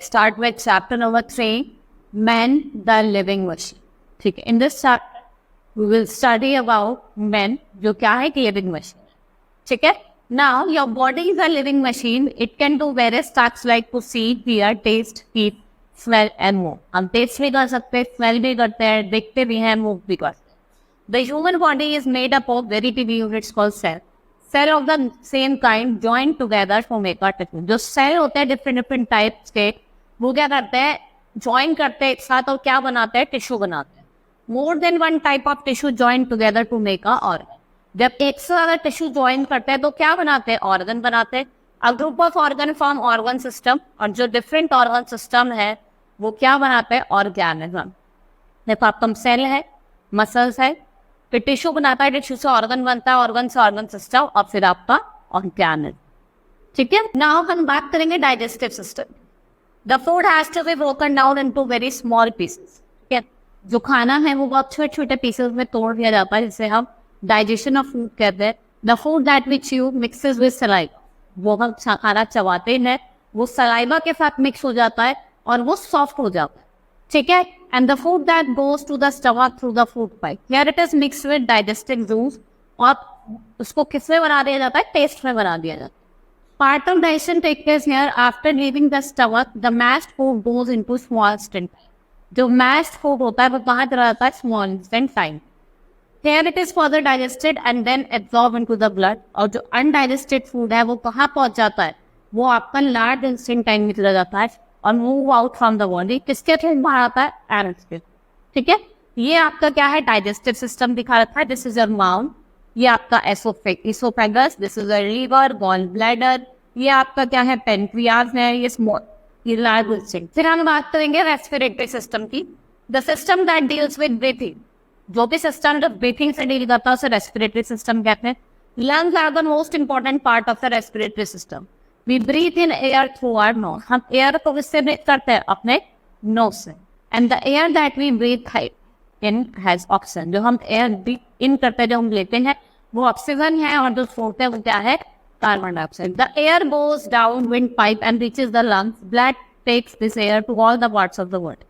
start with chapter number 3, Men, the Living Machine. ठीक है, in this chapter we will study about men, जो क्या है कि living machine. ठीक है, now your body is a living machine. It can do various tasks like to see, hear, taste, feel, smell and move. हम taste भी कर सकते हैं, smell भी करते हैं, देखते भी हैं, move भी करते हैं. The human body is made up of very tiny units called cell. Cell of the same kind joined together to make a tissue. जो cell होते हैं different types के, वो क्या करते हैं, join करते हैं एक साथ और क्या बनाते हैं, tissue बनाते हैं. More than one type of tissue joined together to make a organ. जब एक से ज़्यादा tissue join करते हैं तो क्या बनाते हैं, organ बनाते हैं. A group of organ form organ system, और जो different organ system है वो क्या बनाते हैं, organism. देखो आपका cell है, muscles है, फिर टिश्यू बनाता है, टिश्यू से ऑर्गन बनता है, ऑर्गन से ऑर्गन सिस्टम और फिर आपका ऑर्गेन. ठीक है, नाउ हम बात करेंगे digestive system. The food has to be broken down into very small pieces. ठीक है, जो खाना है वो बहुत छोटे छोटे पीसेस में तोड़ दिया जाता है, जिसे हम डाइजेशन ऑफ फूड कहते हैं. The food that we chew mixes with saliva. वो हम खाना चबाते हैं, वो सलाइवा के साथ मिक्स हो जाता है और वो सॉफ्ट हो जाता है. ठीक है, and the food that goes to the stomach through the food pipe. Here it is mixed with digestive juice. और उसको किस में बना दिया जाता है, टेस्ट में बना दिया जाता है. Part of digestion takes place here. After leaving the stomach, the mashed food goes into small intestine. जो mashed food होता है वो कहाँ चला जाता है, small intestine. Here it is further digested and then absorbed into the blood. और जो undigested food है वो कहाँ पहुँच जाता है, वो आपका large intestine में चला जाता है और move out from the body. किसके थ्रू बाहर आता है, एनस के. ठीक है, ये आपका क्या है, डाइजेस्टिव सिस्टम दिखा रखा है. दिस इज योर माउथ, ये आपका oesophagus, this is a liver, gall bladder, ये आपका क्या है, पेनक्रियाज है, ये स्मॉल, ये लार्ज इंटेस्टाइन. फिर हम बात करेंगे रेस्पिरेटरी सिस्टम की. The system that deals with breathing. जो भी सिस्टम जब ब्रीथिंग से डील करता है उसे रेस्पिरेटरी सिस्टम कहते हैं. Lungs are the most important part of the respiratory system. We breathe in air through our nose. हम एयर को किससे ब्रीथ करते हैं, अपने नोज से. And the air that we breathe in has oxygen. जो हम एयर इन करते हैं, जो हम लेते हैं वो ऑक्सीजन है, और जो छोड़ते हैं वो क्या है, carbon dioxide. The air goes down windpipe and reaches the lungs. Blood takes this air to all the parts of the world.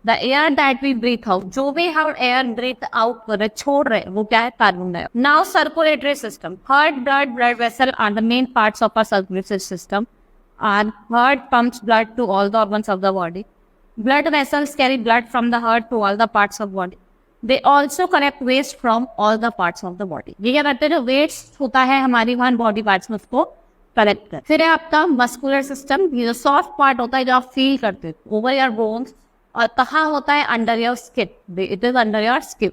The air that we breathe out, जो भी हम एयर ब्रीथ आउट कर रहे, छोड़ रहे, वो क्या है, carbon dioxide. Now circulatory system. Heart, blood vessel are the main parts of our circulatory system. Our heart pumps blood to all the organs of the body. Blood vessels carry blood from the heart to all the parts of body. They also collect waste from all the parts of the body. ये क्या करते हैं, जो waste होता है हमारी वहाँ body parts में उसको कलेक्ट कर. फिर है आपका मस्कुलर सिस्टम. ये जो सॉफ्ट पार्ट होता है जो आप फील करते हैं ओवर योर बोन्स, और कहाँ होता है, under your skin. It is under your skin.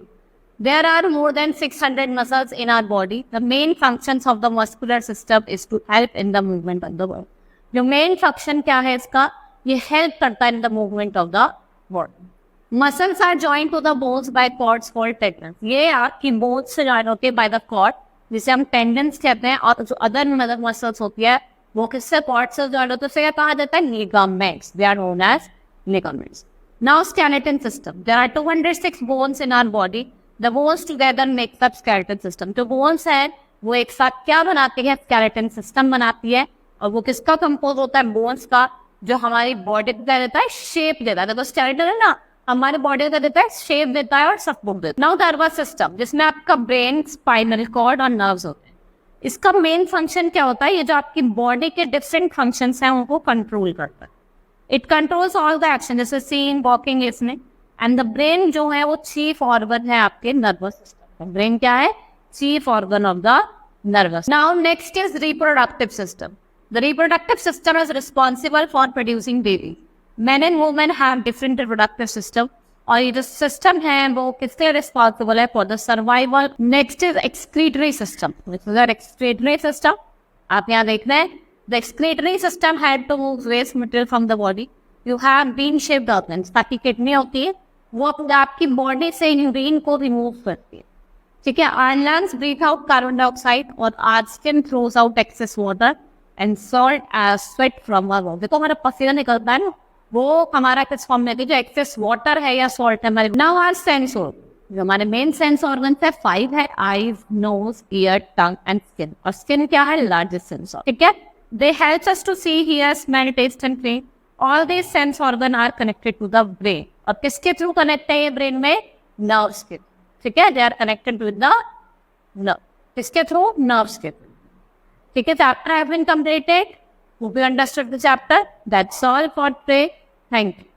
There are more than 600 muscles in our body. The main functions of the muscular system is to help in the movement of the body. जो main function क्या है इसका, ये help करता है in the movement of the body. Muscles are joined to the bones by cords called tendons. ये आपकी bones से जॉइन होते हैं बाय द कॉर्ड, जिसे हम टेंडन्स कहते हैं. और जो अदर मसल्स होती है वो किससे, कॉर्ड से जॉइन होते हैं, उसे क्या कहा जाता है, ligaments. They are known as ligaments. Now skeleton system. There are 206 bones in our body. The bones together make up skeleton system. जो bones है वो एक साथ क्या बनाती है, skeleton system बनाती है. और वो किसका कंपोज होता है, bones का, जो हमारी बॉडी को क्या देता है, शेप देता है. देखो skeleton है ना, हमारे बॉडी को देता है, शेप देता है और सपोर्ट देता है. Now nervous system, जिसमें आपका ब्रेन, स्पाइनल कॉर्ड और नर्व्स होते हैं. इसका मेन फंक्शन क्या होता है, ये जो आपकी बॉडी के डिफरेंट फंक्शंस हैं उनको कंट्रोल करता है. It controls all the action, जैसे seeing, walking, listening. And the brain जो है वो chief organ है आपके nervous system. Brain क्या है, chief organ of the nervous. Now next is reproductive system. The reproductive system is responsible for producing babies. Men and women have different reproductive system. और ये जो system है वो किससे responsible है, for the survival. Next is excretory system. Which is the excretory system. आप यहाँ देख रहे हैं. The excretory system had to move waste material from the body. You have bean-shaped organs. ताकि किडनी होती है वो अपने आपकी बॉडी से यूरिन को रिमूव करती है. ठीक है, our lungs breathe out carbon dioxide और our skin throws out excess water and salt as sweat from our body. देखो हमारा पसीना निकलता है ना, वो हमारा किस फॉर्म में, जो एक्सेस वाटर है या सॉल्ट है हमारे. Now our sense organ. जो हमारे मेन सेंस ऑर्गन है 5 है, eyes, nose, ear, tongue and skin. और स्किन क्या है, लार्जेस्ट सेंस. ठीक है, They help us to see, hear, smell, taste and feel. All these sense organ are connected to the brain. और किसके through connect है ये ब्रेन में? नर्व्स के. ठीक है, they are connected with the nerve. किसके थ्रू? नर्व्स के थ्रू. ठीक है, chapter have been completed. Hope you understood the chapter. That's all for today. Thank you.